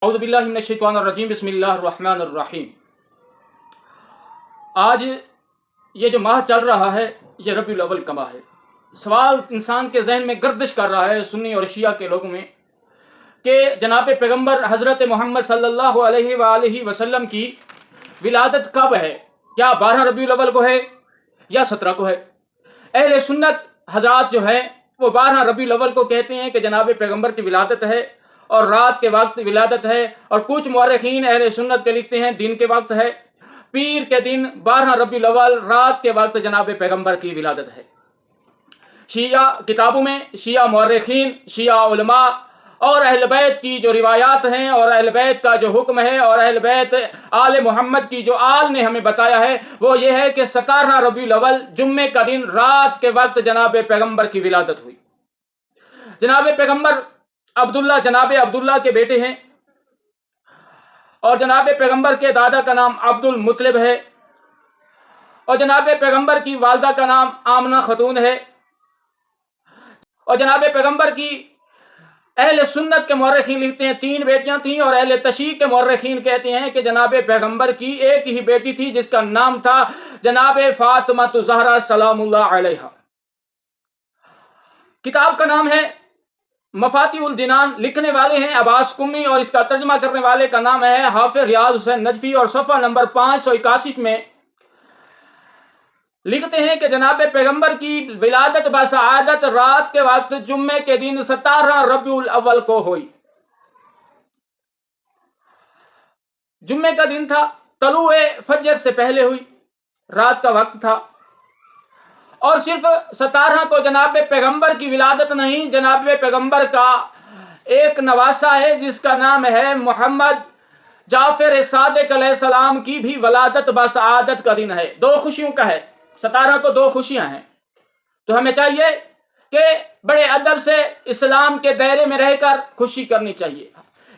اعوذ باللہ من الشیطان الرجیم بسم اللہ الرحمن الرحیم۔ آج یہ جو ماہ چل رہا ہے یہ ربیع الاول کا ماہ ہے۔ سوال انسان کے ذہن میں گردش کر رہا ہے سنی اور شیعہ کے لوگوں میں کہ جناب پیغمبر حضرت محمد صلی اللہ علیہ وآلہ وسلم کی ولادت کب ہے؟ کیا 12 ربیع الاول کو ہے یا 17 کو ہے؟ اہل سنت حضرات جو ہیں وہ 12 ربیع الاول کو کہتے ہیں کہ جناب پیغمبر کی ولادت ہے اور رات کے وقت ولادت ہے، اور کچھ مورخین اہل سنت کے لکھتے ہیں دن کے وقت ہے، پیر کے دن 12 ربیع الاول رات کے وقت جناب پیغمبر کی ولادت ہے۔ شیعہ کتابوں میں شیعہ مورخین، شیعہ علماء اور اہل بیت کی جو روایات ہیں اور اہل بیت کا جو حکم ہے اور اہل بیت آل محمد کی جو آل نے ہمیں بتایا ہے وہ یہ ہے کہ 17 ربیع الاول جمعے کا دن رات کے وقت جناب پیغمبر کی ولادت ہوئی۔ جناب پیغمبر جناب عبداللہ کے بیٹے ہیں، اور جناب پیغمبر کے دادا کا نام عبد المطلب ہے، اور جناب پیغمبر کی والدہ کا نام آمنہ خاتون ہے، اور جناب پیغمبر کی اہل سنت کے مورخین لکھتے ہیں 3 بیٹیاں تھیں، اور اہل تشیع کے مورخین کہتے ہیں کہ جناب پیغمبر کی ایک ہی بیٹی تھی جس کا نام تھا جناب فاطمہ الزہرا سلام اللہ علیہا۔ کتاب کا نام ہے مفاتیح الجنان، لکھنے والے ہیں عباس قمی، اور اس کا ترجمہ کرنے والے کا نام ہے حافظ ریاض حسین نجفی، اور صفحہ نمبر 581 میں لکھتے ہیں کہ جناب پیغمبر کی ولادت بسعادت رات کے وقت جمعے کے دن 17 ربیع الاول کو ہوئی۔ جمعے کا دن تھا، طلوع فجر سے پہلے ہوئی، رات کا وقت تھا، اور صرف 17 کو جناب پیغمبر کی ولادت نہیں، جناب پیغمبر کا ایک نواسا ہے جس کا نام ہے محمد جعفر صادق علیہ السلام کی بھی ولادت بسعادت کا دن ہے۔ 2 خوشیوں کا ہے، 17 کو 2 خوشیاں ہیں، تو ہمیں چاہیے کہ بڑے ادب سے اسلام کے دائرے میں رہ کر خوشی کرنی چاہیے۔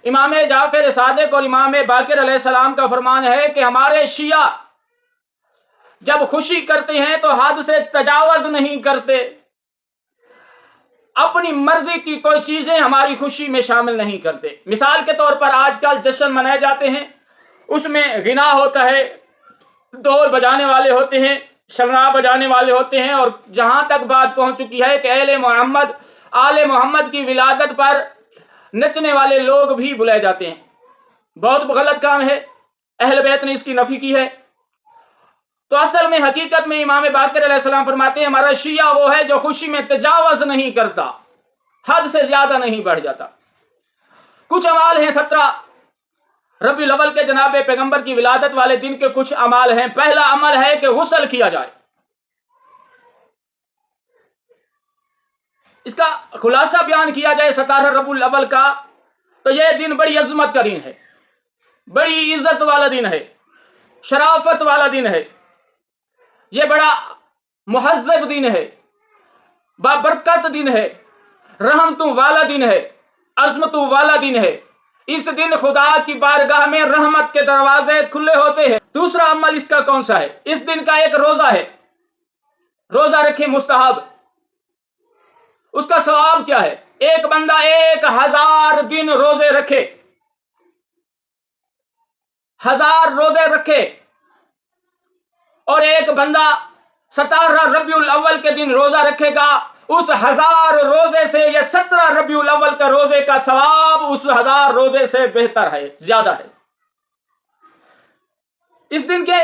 امام جعفر صادق اور امام باقر علیہ السلام کا فرمان ہے کہ ہمارے شیعہ جب خوشی کرتے ہیں تو حد سے تجاوز نہیں کرتے، اپنی مرضی کی کوئی چیزیں ہماری خوشی میں شامل نہیں کرتے۔ مثال کے طور پر آج کل جشن منائے جاتے ہیں، اس میں غنا ہوتا ہے، ڈھول بجانے والے ہوتے ہیں، شرنا بجانے والے ہوتے ہیں، اور جہاں تک بات پہنچ چکی ہے کہ آل محمد کی ولادت پر نچنے والے لوگ بھی بلائے جاتے ہیں۔ بہت غلط کام ہے، اہل بیت نے اس کی نفی کی ہے۔ تو اصل میں حقیقت میں امام باقر علیہ السلام فرماتے ہیں ہمارا شیعہ وہ ہے جو خوشی میں تجاوز نہیں کرتا، حد سے زیادہ نہیں بڑھ جاتا۔ کچھ اعمال ہیں 17 ربیع الاول کے جناب پیغمبر کی ولادت والے دن کے کچھ اعمال ہیں۔ پہلا عمل ہے کہ غسل کیا جائے۔ اس کا خلاصہ بیان کیا جائے 17 ربیع الاول کا، تو یہ دن بڑی عظمت کا دن ہے، بڑی عزت والا دن ہے، شرافت والا دن ہے، یہ بڑا مہذب دن ہے، بابرکت دن ہے، رحمتوں والا دن ہے، عظمتوں والا دن ہے۔ اس دن خدا کی بارگاہ میں رحمت کے دروازے کھلے ہوتے ہیں۔ دوسرا عمل اس کا کون سا ہے؟ اس دن کا ایک روزہ ہے، روزہ رکھیں مستحب۔ اس کا ثواب کیا ہے؟ ایک بندہ 1000 دن روزے رکھے، 1000 روزے رکھے، اور ایک بندہ 17 ربیع الاول کے دن روزہ رکھے گا، اس 1000 روزے سے یہ 17 ربیع الاول کا روزے کا ثواب اس 1000 روزے سے بہتر ہے، زیادہ ہے۔ اس دن کے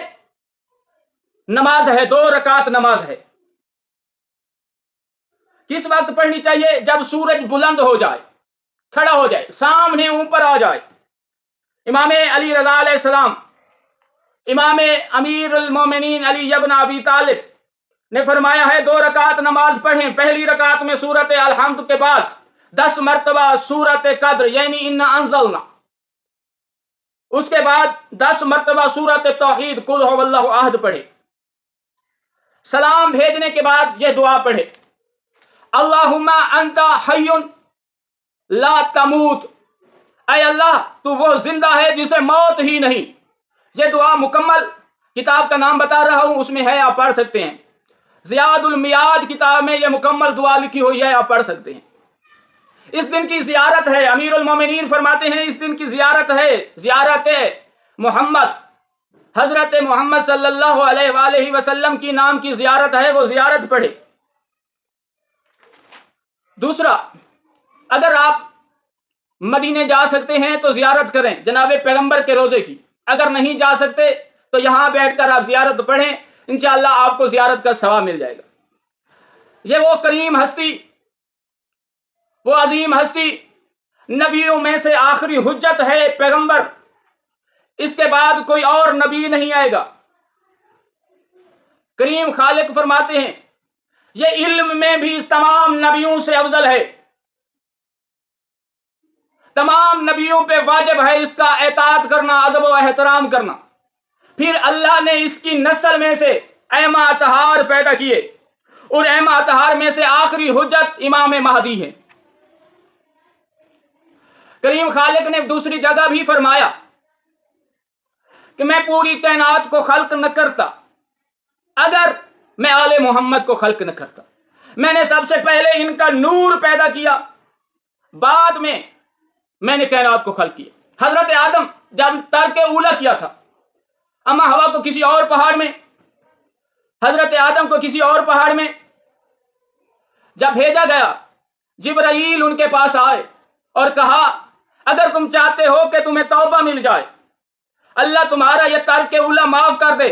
نماز ہے، 2 رکعت نماز ہے۔ کس وقت پڑھنی چاہیے؟ جب سورج بلند ہو جائے، کھڑا ہو جائے، سامنے اوپر آ جائے۔ امام علی رضا علیہ السلام، امام امیر المومنین علی ابن ابی طالب نے فرمایا ہے 2 رکعت نماز پڑھیں۔ پہلی رکعت میں سورۃ الحمد کے بعد 10 مرتبہ سورۃ قدر یعنی انا انزلنا، اس کے بعد 10 مرتبہ سورۃ توحید قل هو اللہ احد پڑھے۔ سلام بھیجنے کے بعد یہ دعا پڑھے، اللہم انت حی لا تموت، اے اللہ تو وہ زندہ ہے جسے موت ہی نہیں۔ یہ دعا مکمل کتاب کا نام بتا رہا ہوں، اس میں ہے، آپ پڑھ سکتے ہیں۔ زیاد المیاد کتاب میں یہ مکمل دعا لکھی ہوئی ہے، آپ پڑھ سکتے ہیں۔ اس دن کی زیارت ہے، امیر المومنین فرماتے ہیں اس دن کی زیارت ہے، زیارت محمد، حضرت محمد صلی اللہ علیہ وآلہ وسلم کی نام کی زیارت ہے، وہ زیارت پڑھے۔ دوسرا، اگر آپ مدینے جا سکتے ہیں تو زیارت کریں جناب پیغمبر کے روزے کی، اگر نہیں جا سکتے تو یہاں بیٹھ کر آپ زیارت پڑھیں، انشاءاللہ آپ کو زیارت کا ثواب مل جائے گا۔ یہ وہ کریم ہستی، وہ عظیم ہستی، نبیوں میں سے آخری حجت ہے، پیغمبر، اس کے بعد کوئی اور نبی نہیں آئے گا۔ کریم خالق فرماتے ہیں یہ علم میں بھی اس تمام نبیوں سے افضل ہے، تمام نبیوں پہ واجب ہے اس کا اطاعت کرنا، ادب و احترام کرنا۔ پھر اللہ نے اس کی نسل میں سے ائمہ اطہار پیدا کیے، اور ائمہ اطہار میں سے آخری حجت امام مہدی ہے۔ کریم خالق نے دوسری جگہ بھی فرمایا کہ میں پوری کائنات کو خلق نہ کرتا اگر میں آل محمد کو خلق نہ کرتا، میں نے سب سے پہلے ان کا نور پیدا کیا، بعد میں نے کائنات کو خلق کیا۔ حضرت آدم جب ترک اولا کیا تھا، اما ہوا کو کسی اور پہاڑ میں، حضرت آدم کو کسی اور پہاڑ میں جب بھیجا گیا، جبرائیل ان کے پاس آئے اور کہا اگر تم چاہتے ہو کہ تمہیں توبہ مل جائے، اللہ تمہارا یہ ترک اولا معاف کر دے،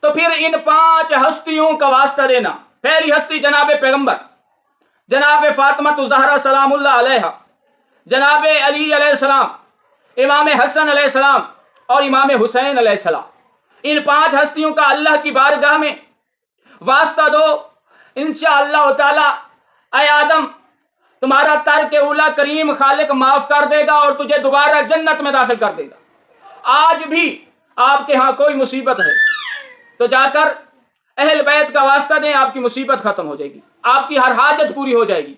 تو پھر ان 5 ہستیوں کا واسطہ دینا۔ پہلی ہستی جناب پیغمبر، جناب فاطمہ الزہرا سلام اللہ علیہا، جناب علی علیہ السلام، امام حسن علیہ السلام اور امام حسین علیہ السلام، ان 5 ہستیوں کا اللہ کی بارگاہ میں واسطہ دو، انشاءاللہ تعالی اے آدم تمہارا ترک اولا کریم خالق معاف کر دے گا اور تجھے دوبارہ جنت میں داخل کر دے گا۔ آج بھی آپ کے ہاں کوئی مصیبت ہے تو جا کر اہل بیت کا واسطہ دیں، آپ کی مصیبت ختم ہو جائے گی، آپ کی ہر حاجت پوری ہو جائے گی۔